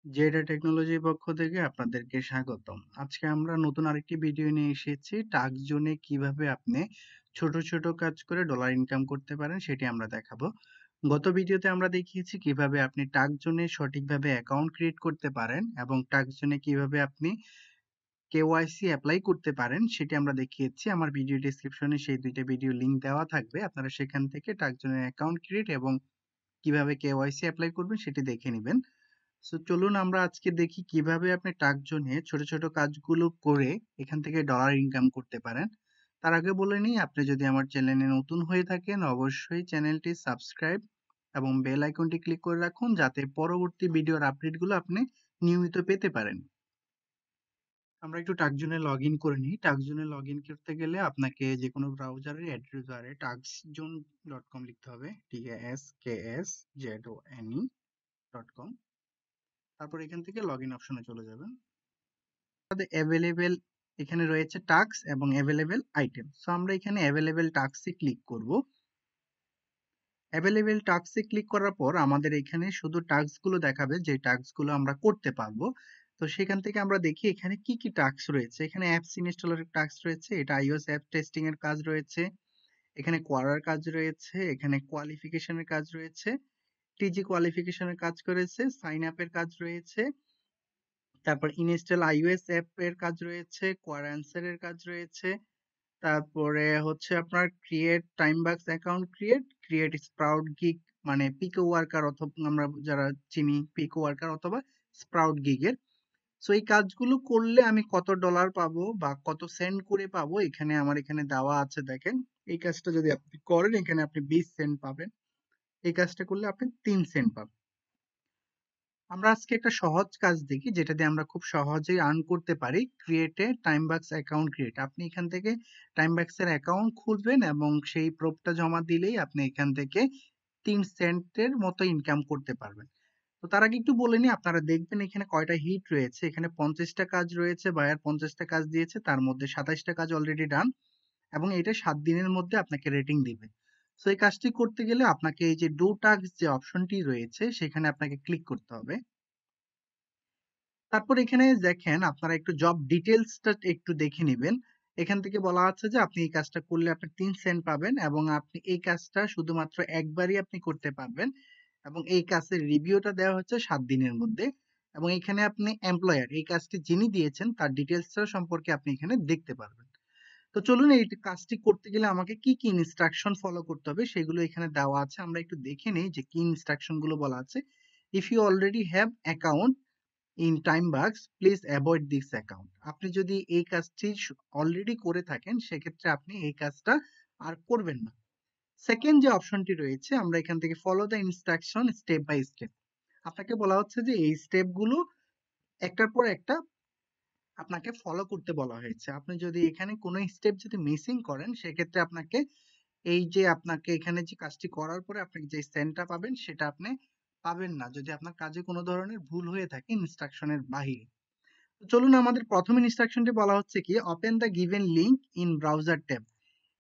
জেডা টেকনোলজির পক্ষ থেকে আপনাদেরকে স্বাগতম। আজকে আমরা নতুন আরেকটি ভিডিও নিয়ে এসেছি। টাস্ক জোনে কিভাবে আপনি ছোট ছোট কাজ করে ডলার ইনকাম করতে পারেন সেটি আমরা দেখাবো। গত ভিডিওতে আমরা দেখিয়েছি কিভাবে আপনি টাস্ক জোনে সঠিকভাবে অ্যাকাউন্ট ক্রিয়েট করতে পারেন এবং টাস্ক জোনে কিভাবে আপনি কেওয়াইসি অ্যাপ্লাই করতে পারেন সেটি আমরা দেখিয়েছি। আমার ভিডিও ডেসক্রিপশনে সেই দুইটা ভিডিও লিংক দেওয়া থাকবে। আপনারা সেখান থেকে টাস্ক জোনের অ্যাকাউন্ট ক্রিয়েট এবং কিভাবে কেওয়াইসি অ্যাপ্লাই করবেন সেটি দেখে নেবেন। সো চলুন আমরা আজকে দেখি কিভাবে আপনি টাস্ক জোনে ছোট ছোট কাজগুলো করে এখান থেকে ডলার ইনকাম করতে পারেন। তার আগে বলে নিই, আপনি যদি আমার চ্যানেলে নতুন হয়ে থাকেন অবশ্যই চ্যানেলটি সাবস্ক্রাইব এবং বেল আইকনটি ক্লিক করে রাখুন যাতে পরবর্তী ভিডিওর আপডেটগুলো আপনি নিয়মিত পেতে পারেন। আমরা একটু টাস্ক জোনে লগ ইন করে নিই। টাস্ক জোনে লগ ইন করতে গেলে আপনাকে যে কোনো ব্রাউজারের অ্যাড্রেস বারে taskszone.com লিখতে হবে, taskszone.com। তারপর এখান থেকে লগ ইন অপশনে চলে যাবেন। অ্যাভেলেবেল এখানে রয়েছে টাস্ক এবং অ্যাভেলেবেল আইটেম। সো আমরা এখানে অ্যাভেলেবেল টাস্কে ক্লিক করব। অ্যাভেলেবেল টাস্কে ক্লিক করার পর আমাদের এখানে শুধু টাস্কগুলো দেখাবে যে টাস্কগুলো আমরা করতে পারবো। তো সেখান থেকে আমরা দেখি এখানে কি কি টাস্ক রয়েছে। এখানে অ্যাপস ইনস্টলের টাস্ক রয়েছে, এটা iOS অ্যাপ টেস্টিং এর কাজ রয়েছে, এখানে কোয়ারার কাজ রয়েছে, এখানে কোয়ালিফিকেশনের কাজ রয়েছে, টিজি কোয়ালিফিকেশনের কাজ করেছে, সাইন আপের কাজ রয়েছে, তারপর ইনস্টল iOS অ্যাপ এর কাজ রয়েছে, কোয়ারান্সার এর কাজ রয়েছে, তারপরে হচ্ছে আপনার create TimeBucks account create Sprout Gig মানে পিকো ওয়ার্কার অথবা আমরা যারা চিনি পিকো ওয়ার্কার অথবা স্প্রাউট গিগের। সো এই কাজগুলো করলে আমি কত ডলার পাবো বা কত সেন্ট করে পাবো এখানে আমার এখানে দেওয়া আছে। দেখেন, এই কাজটা যদি আপনি করেন এখানে আপনি 20 সেন্ট পাবেন, এই কাজটা করলে আপনি 3 সেন্ট পাবেন। আমরা আজকে একটা সহজ কাজ দেখি যেটা দিয়ে আমরা খুব সহজেই আর্ন করতে পারি। Create a TimeBucks account create. আপনি এখান থেকে টাইমবাক্স এর অ্যাকাউন্ট খুলবেন এবং সেই প্রোবটা জমা দিলেই আপনি এখান থেকে 3 সেন্টের মতো ইনকাম করতে পারবেন। তো তার আগে একটু বলে নিই, আপনারা দেখবেন এখানে কয়টা হিট রয়েছে। এখানে 50টা কাজ রয়েছে, বায়ার 50টা কাজ দিয়েছে, তার মধ্যে 27টা কাজ অলরেডি ডান এবং এটা 7 দিনের মধ্যে আপনাকে রেটিং দিবে। সো এই কাজটি করতে গেলে আপনাকে এই যে ডু টাস্ক যে অপশনটি রয়েছে সেখানে আপনাকে ক্লিক করতে হবে। তারপর এখানে দেখেন আপনারা একটু জব ডিটেলসটা একটু দেখে নেবেন। এখান থেকে বলা আছে যে আপনি এই কাজটা করলে আপনি 3 সেন্ট পাবেন এবং আপনি এই কাজটা শুধুমাত্র একবারই আপনি করতে পারবেন এবং এই কাজের রিভিউটা দেওয়া হচ্ছে 7 দিনের মধ্যে এবং এখানে আপনি এমপ্লয়ার এই কাজটি যিনি দিয়েছেন তার ডিটেলসটা সম্পর্কে আপনি এখানে দেখতে পারবেন। তো চলুন এই কাজটি করতে গেলে আমাকে কি কি ইনস্ট্রাকশন ফলো করতে হবে সেগুলো এখানে দেওয়া আছে। আমরা একটু দেখে নেই যে কি ইনস্ট্রাকশন গুলো বলা আছে। If you already have account in TimeBucks please avoid this account. আপনি যদি এই কাজটি অলরেডি করে থাকেন সেক্ষেত্রে আপনি এই কাজটা আর করবেন না। সেকেন্ড যে অপশনটি রয়েছে আমরা এখান থেকে follow the instruction step by step. আপনাকে বলা হচ্ছে যে এই স্টেপগুলো একটার পর একটা আপনাকে ফলো করতে বলা হয়েছে। আপনি যদি এখানে কোনো স্টেপ যদি মিসিং করেন সেক্ষেত্রে আপনাকে এই যে আপনাকে এখানে যে কাজটি করার পরে আপনি যে সেন্টটা পাবেন সেটা আপনি পাবেন না যদি আপনার কাজে কোনো ধরনের ভুল হয়ে থাকে ইনস্ট্রাকশনের বাহিরে। চলুন আমাদের প্রথম ইনস্ট্রাকশনটি বলা হচ্ছে কি open the given link in browser tab.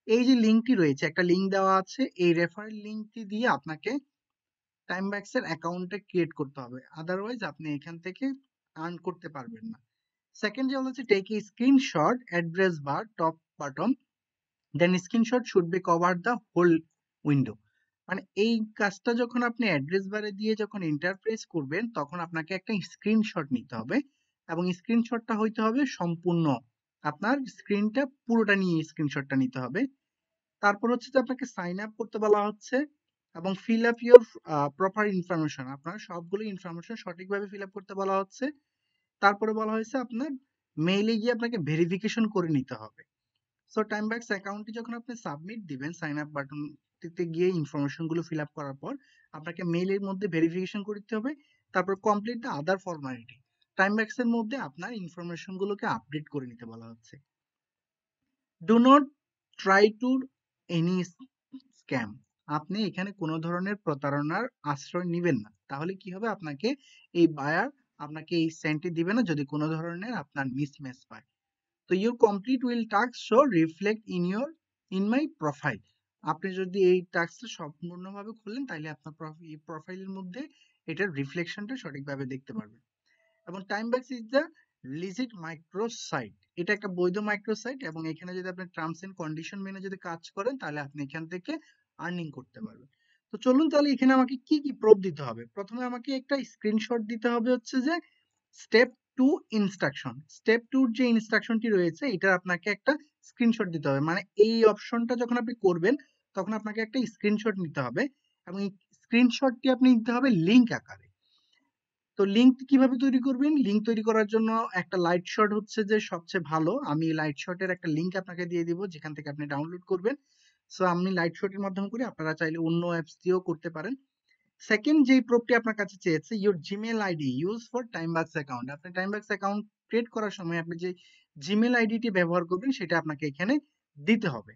এই যে লিংকটি রয়েছে একটা লিংক দেওয়া আছে, এই রেফারেল লিংকটি দিয়ে আপনাকে টাইমবাক্স এর অ্যাকাউন্টটা ক্রিয়েট করতে হবে, আদারওয়াইজ আপনি এখান থেকে আর্ন করতে পারবেন না। সেকেন্ড যে হচ্ছে take a screenshot address bar top button then screenshot should be cover the whole window. মানে এই কাজটা যখন আপনি অ্যাড্রেস বারে দিয়ে যখন ইন্টারপ্রেস করবেন তখন আপনাকে একটা স্ক্রিনশট নিতে হবে এবং স্ক্রিনশটটা হইতে হবে সম্পূর্ণ আপনার স্ক্রিনটা পুরোটা নিয়ে স্ক্রিনশটটা নিতে হবে। তারপর হচ্ছে যে আপনাকে সাইন আপ করতে বলা হচ্ছে এবং fill up your proper information, আপনার সবগুলো ইনফরমেশন সঠিকভাবে ফিল আপ করতে বলা হচ্ছে। তারপরে বলা হয়েছে আপনার মেইলে গিয়ে আপনাকে ভেরিফিকেশন করে নিতে হবে। সো টাইমবাক্স অ্যাকাউন্টটি যখন আপনি সাবমিট দিবেন সাইন আপ বাটনটিতে গিয়ে ইনফরমেশন গুলো ফিল আপ করার পর আপনাকে মেইলের মধ্যে ভেরিফিকেশন করতে হবে। তারপর কমপ্লিট দ্য আদার ফর্মালিটি, টাইমবাক্স এর মধ্যে আপনার ইনফরমেশন গুলোকে আপডেট করে নিতে বলা হচ্ছে। Do not try to any scam. আপনি এখানে কোনো ধরনের প্রতারণার আশ্রয় নেবেন না, তাহলে কি হবে আপনাকে এই বায়ার আপনাকে এই সেন্টটি দিবে না যদি কোনো ধরনের আপনার মিসম্যাচ পায়। তো your complete will task show reflect in my profile. আপনি যদি এই টাস্কটা সম্পূর্ণভাবে খুললেন তাহলে আপনার প্রোফাইলের মধ্যে এটার রিফ্লেকশনটা সঠিকভাবে দেখতে পারবেন। এবং TimeBucks is the legit micro site. এটা একটা বৈধ মাইক্রো সাইট এবং এখানে যদি আপনি টার্মস এন্ড কন্ডিশন মেনে যদি কাজ করেন তাহলে আপনি এখান থেকে আর্নিং করতে পারবেন। তো চলুন তাহলে এখানে আমাকে কি কি প্রুফ দিতে হবে। প্রথমে আমাকে একটা স্ক্রিনশট দিতে হবে হচ্ছে যে স্টেপ টু ইনস্ট্রাকশন। স্টেপ টুর যে ইনস্ট্রাকশনটি রয়েছে এটা আপনাকে একটা স্ক্রিনশট দিতে হবে, মানে এই অপশনটা যখন আপনি করবেন তখন আপনাকে একটা স্ক্রিনশট নিতে হবে এবং এই স্ক্রিনশটটি আপনি নিতে হবে লিঙ্ক আকারে। তো লিঙ্ক কিভাবে তৈরি করবেন? লিঙ্ক তৈরি করার জন্য একটা লাইট শট হচ্ছে যে সবচেয়ে ভালো। আমি লাইট শটের একটা লিঙ্ক আপনাকে দিয়ে দিব যেখান থেকে আপনি ডাউনলোড করবেন। সো আমি লাইট শটের মাধ্যমে করি, আপনারা চাইলে অন্য অ্যাপস দিয়েও করতে পারেন। সেকেন্ড যেই প্রুফটি আপনার কাছে চেয়েছে, your Gmail ID use for TimeBucks account. আপনি টাইমবাক্স অ্যাকাউন্ট ক্রিয়েট করার সময় আপনি যে জিমেল আইডিটি ব্যবহার করবেন সেটা আপনাকে এখানে দিতে হবে।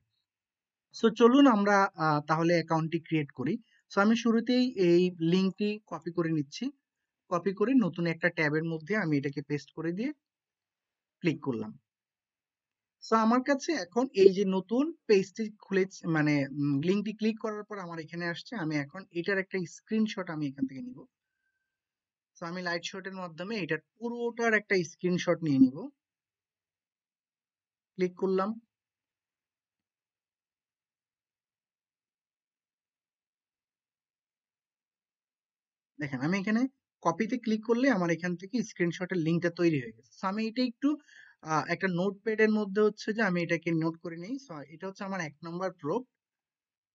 সো চলুন আমরা তাহলে অ্যাকাউন্টটি ক্রিয়েট করি। সো আমি শুরুতেই এই লিঙ্কটি কপি করে নিচ্ছি। কপি করে নতুন একটা ট্যাবের মধ্যে আমি এটাকে পেস্ট করে দিয়ে ক্লিক করলাম। সো আমার কাছে এখন এই যে নতুন পেজটি খুলে, মানে লিঙ্কটি ক্লিক করার পর আমার এখানে আসছে। আমি এখন এটার একটা স্ক্রিনশট আমি এখান থেকে নিব। সো আমি লাইট শটের মাধ্যমে এটার পুরোটার একটা স্ক্রিনশট নিয়ে নিব। ক্লিক করলাম। দেখেন আমি এখানে কপিতে ক্লিক করলে আমার এখান থেকে স্ক্রিনশটের লিঙ্কটা তৈরি হয়ে গেছে। সো আমি এটা একটু একটা নোটপ্যাডের মধ্যে হচ্ছে যে আমি এটাকে নোট করে নিই। সো এটা হচ্ছে আমার 1 নম্বর প্রুফ।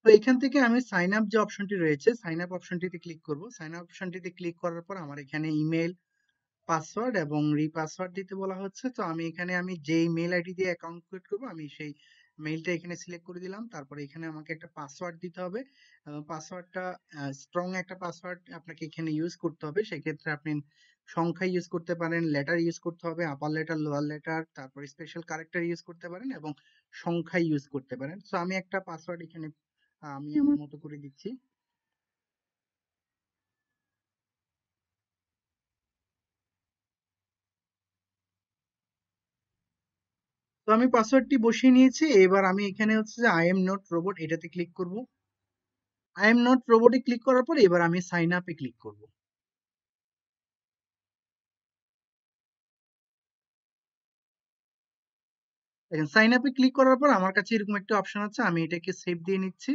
তো এখান থেকে আমি সাইন আপ যে অপশনটি রয়েছে, সাইন আপ অপশনটিতে ক্লিক করব। সাইন আপ অপশনটিতে ক্লিক করার পর আমার এখানে ইমেল, পাসওয়ার্ড এবং রিপাসওয়ার্ড দিতে বলা হচ্ছে। তো আমি এখানে আমি যেই মেল আইডি দিয়ে অ্যাকাউন্ট ক্রিয়েট করব আমি সেই মেইলটা এখানে সিলেক্ট করে দিলাম। তারপরে এখানে আমাকে একটা পাসওয়ার্ড দিতে হবে। পাসওয়ার্ডটা স্ট্রং একটা পাসওয়ার্ড আপনাকে এখানে ইউজ করতে হবে। সেক্ষেত্রে আপনি সংখ্যা ইউজ করতে পারেন, লেটার ইউজ করতে হবে, আপার লেটার, লোয়ার লেটার, তারপর স্পেশাল ক্যারেক্টার ইউজ করতে পারেন এবং সংখ্যা ইউজ করতে পারেন। সো আমি একটা পাসওয়ার্ড এখানে আমি আমার মতো করে দিচ্ছি। তো আমি পাসওয়ার্ডটি বসিয়ে নিয়েছি। এবার আমি এখানে হচ্ছে যে আই এম নট রোবট এটাতে ক্লিক করব। আই এম নট রোবটে ক্লিক করার পর এবার আমি সাইন আপে ক্লিক করব। দেখেন সাইন আপে ক্লিক করার পর আমার কাছে এরকম একটা অপশন আছে, আমি এটাকে সেভ দিয়ে নিচ্ছি।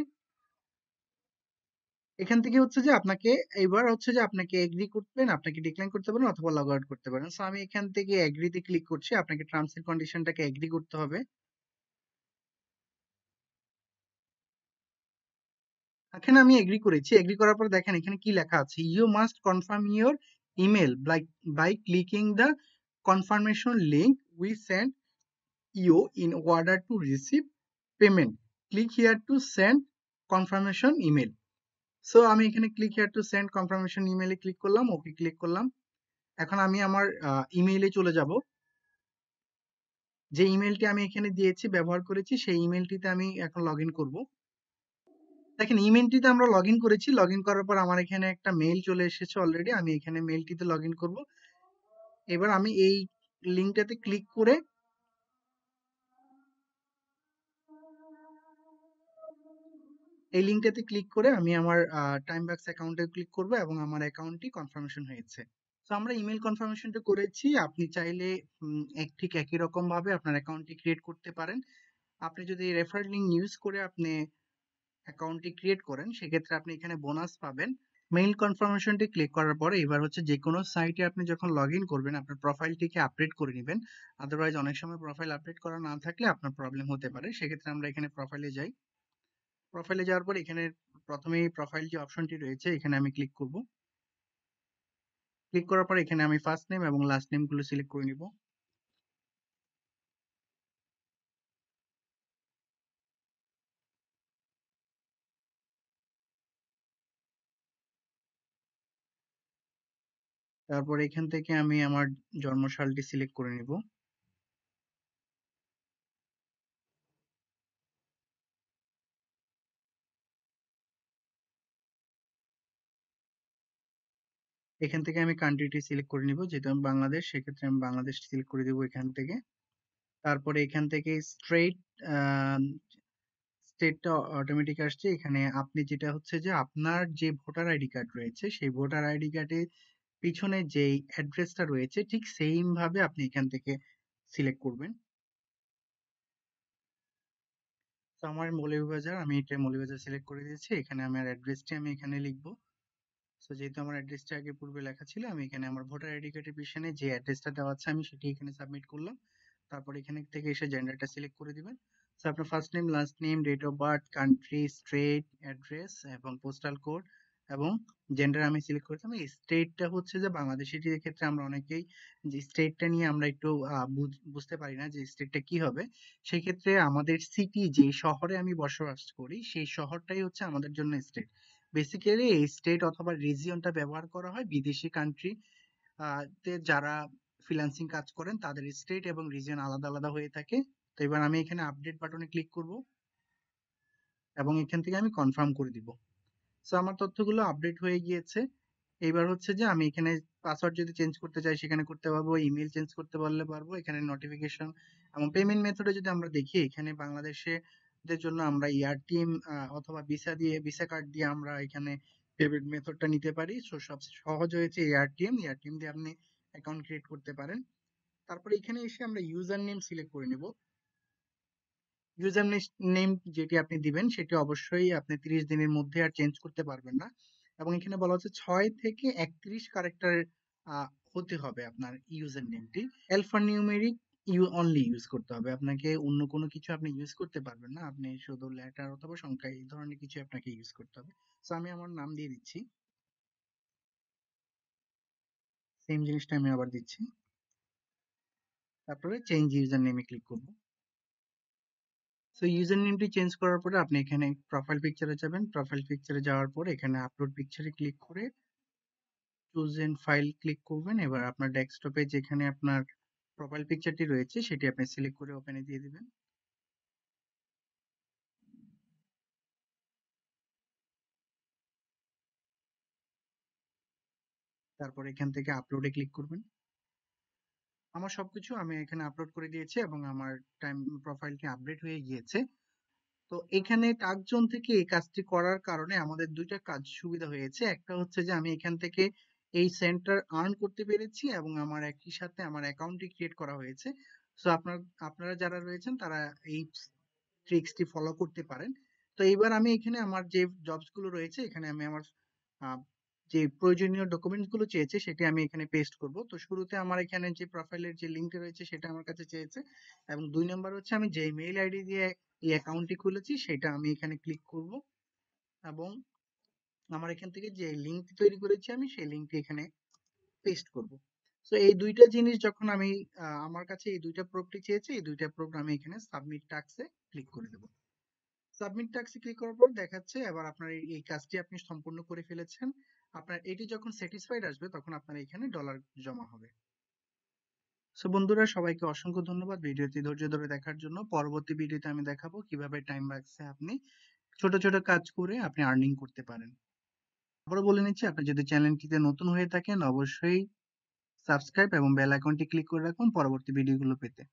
এখান থেকে হচ্ছে যে আপনাকে এবার হচ্ছে যে আপনাকে এগ্রি করবেন, আপনাকে ডিক্লাইন করতে পারেন অথবা লগ আউট করতে পারেন। সো আমি এখান থেকে এগ্রিতে ক্লিক করছি। আপনাকে টার্মস এন্ড কন্ডিশনটাকে এগ্রি করতে হবে। এখানে আমি এগ্রি করেছি। এগ্রি করার পর দেখেন এখানে কি লেখা আছে, you must confirm your email by clicking the confirmation link we send you in order to receive payment. Click here to send confirmation email. So আমি এখানে click here to send confirmation ইমেইলে ক্লিক করলাম, okay click করলাম। এখন আমি আমার ইমেইলে চলে যাব। যে ইমেইলটি আমি এখানে দিয়েছি, ব্যবহার করেছি, সেই ইমেইলটিতে আমি এখন লগ ইন করবো। দেখেন ইমেইলটিতে আমরা লগ ইন করেছি। লগ ইন করার পর আমার এখানে একটা মেইল চলে এসেছে অলরেডি। আমি এখানে মেইলটিতে লগ ইন করবো। এবার আমি এই লিঙ্কটাতে ক্লিক করে এই লিঙ্কটাতে ক্লিক করে আমি আমার টাইমবাক্স অ্যাকাউন্টে ক্লিক করব এবং আমার অ্যাকাউন্টটি কনফার্মেশন হয়েছে। তো আমরা ইমেল কনফার্মেশনটা করেছি। আপনি চাইলে ঠিক একই রকম ভাবে আপনার অ্যাকাউন্টটি ক্রিয়েট করতে পারেন। আপনি যদি রেফার লিঙ্ক ইউজ করে আপনি অ্যাকাউন্টটি ক্রিয়েট করেন সেক্ষেত্রে আপনি এখানে বোনাস পাবেন। মেইল কনফার্মেশনটি ক্লিক করার পরে এবার হচ্ছে যে কোনো সাইটে আপনি যখন লগ ইন করবেন আপনার প্রোফাইলটিকে আপডেট করে নেবেন। আদারওয়াইজ অনেক সময় প্রোফাইল আপডেট করা না থাকলে আপনার প্রবলেম হতে পারে। সেক্ষেত্রে আমরা এখানে প্রোফাইলে যাই। প্রোফাইলে যাওয়ার পর এখানে প্রথমেই প্রোফাইল যে অপশনটি রয়েছে এখানে আমি ক্লিক করব। ক্লিক করার পর এখানে আমি ফার্স্ট নেম এবং লাস্ট নেম গুলো সিলেক্ট করে নিব। তারপর এখান থেকে আমি আমার জন্মসালটি সিলেক্ট করে নিব। এখান থেকে আমি কান্ট্রিটি সিলেক্ট করে নিব, যেহেতু আমি বাংলাদেশ সেক্ষেত্রে আমি বাংলাদেশ সিলেক্ট করে দেবো এখান থেকে। তারপরে এখান থেকে স্টেটটা অটোমেটিক আসছে। এখানে আপনি যেটা হচ্ছে যে আপনার যে ভোটার আইডি কার্ড রয়েছে সেই ভোটার আইডি কার্ডে পিছনে যেই অ্যাড্রেসটা রয়েছে ঠিক সেম ভাবে আপনি এখান থেকে সিলেক্ট করবেন। তো আমার মৌলভীবাজার, আমি এটা মৌলভীবাজার সিলেক্ট করে দিয়েছি। এখানে আমার অ্যাড্রেসটি আমি এখানে লিখবো। সো যেহেতু আমার অ্যাড্রেসটা আগে পূর্বে লেখা ছিল, আমি এখানে আমার ভোটার আইডি কার্ডের পিছনে যে অ্যাড্রেসটা দেওয়া আছে আমি সেটি এখানে সাবমিট করলাম। তারপর এখানে থেকে এসে জেন্ডারটা সিলেক্ট করে দিবেন। সো আপনার first name, last name, date of birth, country, state, address এবং পোস্টাল কোড এবং জেন্ডার আমি সিলেক্ট করেছি। আমি স্টেটটা হচ্ছে যে বাংলাদেশ, এটির ক্ষেত্রে আমরা অনেকেই যে স্টেটটা নিয়ে আমরা একটু বুঝতে পারি না যে স্টেটটা কি হবে। সেই ক্ষেত্রে আমাদের সিটি, যে শহরে আমি বসবাস করি সেই শহরটাই হচ্ছে আমাদের জন্য স্টেট। বেসিক্যালি এই স্টেট অথবা রিজিয়নটা ব্যবহার করা হয় বিদেশি কান্ট্রি তে যারা ফ্রিল্যান্সিং কাজ করেন তাদের স্টেট এবং রিজিয়ন আলাদা আলাদা হয়ে থাকে। তো এবার আমি এখানে আপডেট বাটনে ক্লিক করব এবং এখান থেকে আমি কনফার্ম করে দিব। সো আমার তথ্যগুলো আপডেট হয়ে গিয়েছে। এবার হচ্ছে যে আমি এখানে পাসওয়ার্ড যদি চেঞ্জ করতে চাই সেখানে করতে পারবো, ইমেল চেঞ্জ করতে পারলে পারবো। এখানে নোটিফিকেশন এবং পেমেন্ট মেথডে যদি আমরা দেখি, এখানে বাংলাদেশে দের জন্য আমরা এয়ারটিএম অথবা ভিসা কার্ড দিয়ে আমরা এখানে পেমেন্ট মেথডটা নিতে পারি। সো সবচেয়ে সহজ হয়েছে এয়ারটিএম। এয়ারটিএম দিয়ে আপনি অ্যাকাউন্ট ক্রিয়েট করতে পারেন। তারপরে এখানে এসে আমরা ইউজার নেম সিলেক্ট করে নেব। ইউজার নেম যেটি আপনি দিবেন সেটি অবশ্যই আপনি 30 দিনের মধ্যে আর চেঞ্জ করতে পারবেন না। এবং এখানে বলা হচ্ছে 6 থেকে 31 ক্যারেক্টার হতে হবে আপনার ইউজার নেমটি। অ্যালফানিউমেরিক অনলি ইউজ করতে হবে। আপনাকে অন্য কোনো কিছু আপনি ইউজ করতে পারবেন না। আপনি শুধু লেটার অথবা সংখ্যা এই ধরনের কিছু আপনাকে ইউজ করতে হবে। সো আমি আমার নাম দিয়ে দিচ্ছি। সেম জিনিসটা আমি আবার দিচ্ছি। তারপরে চেঞ্জ ইউজার নেমে ক্লিক করব। সো ইউজার নেমটি চেঞ্জ করার পরে আপনি এখানে প্রোফাইল পিকচারে যাবেন। প্রোফাইল পিকচারে যাওয়ার পর এখানে আপলোড পিকচারে ক্লিক করে চুজ এন্ড ফাইল ক্লিক করবেন। এবার আপনার ডেস্কটপে যেখানে আপনার প্রোফাইল পিকচারটি রয়েছে সেটি আপনি সিলেক্ট করে ওপেনে দিয়ে দিবেন। তারপর এখান থেকে আপলোডে ক্লিক করবেন। আমার সবকিছু আমি এখানে আপলোড করে দিয়েছি এবং আমার টাইম প্রোফাইলটি আপডেট হয়ে গিয়েছে। তো এখানে টাস্কজোন থেকে এই কাজটি করার কারণে আমাদের দুইটা কাজ সুবিধা হয়েছে। একটা হচ্ছে যে আমি এখান থেকে এই সেন্টার আর্ন করতে পেরেছি এবং আমার একই সাথে আমার অ্যাকাউন্টটি ক্রিয়েট করা হয়েছে। সো আপনারা যারা রয়েছেন তারা এই ট্রিক্সটি ফলো করতে পারেন। তো এইবার আমি এখানে আমার যে জবস গুলো রয়েছে এখানে আমি আমার আহ, যে প্রয়োজনীয় ডকুমেন্টস গুলো চেয়েছে সেটি আমি এখানে পেস্ট করব। তো শুরুতে আমার এখানে যে প্রোফাইলের যে লিঙ্কটা রয়েছে সেটা আমার কাছে চেয়েছে এবং 2 নাম্বার হচ্ছে আমি যে মেইল আইডি দিয়ে এই অ্যাকাউন্টটি খুলেছি সেটা আমি এখানে ক্লিক করব এবং আমার এখান থেকে যে লিঙ্ক তৈরি করেছি আমি সেই লিঙ্কটি এখানে পেস্ট করব। সো এই দুইটা জিনিস যখন আমি আমার কাছে এই দুইটা প্রুফটি চেয়েছে, এই দুইটা প্রুফ আমি এখানে সাবমিট টাস্কে ক্লিক করে দেব। সাবমিট টাস্কে ক্লিক করার পর দেখাচ্ছে এবার আপনার এই কাজটি আপনি সম্পূর্ণ করে ফেলেছেন। আপনার এটি যখন স্যাটিসফাইড আসবে তখন আপনার এখানে ডলার জমা হবে। সো বন্ধুরা, সবাইকে অসংখ্য ধন্যবাদ ভিডিওটি ধৈর্য ধরে দেখার জন্য। পরবর্তী ভিডিওতে আমি দেখাবো কিভাবে টাইম বাক্সে আপনি ছোট ছোট কাজ করে আপনি আর্নিং করতে পারেন। আবারও বলে নিচ্ছি, আপনি যদি চ্যানেলটিতে নতুন হয়ে থাকেন অবশ্যই সাবস্ক্রাইব এবং বেল আইকনটি ক্লিক করে রাখুন পরবর্তী ভিডিওগুলো পেতে।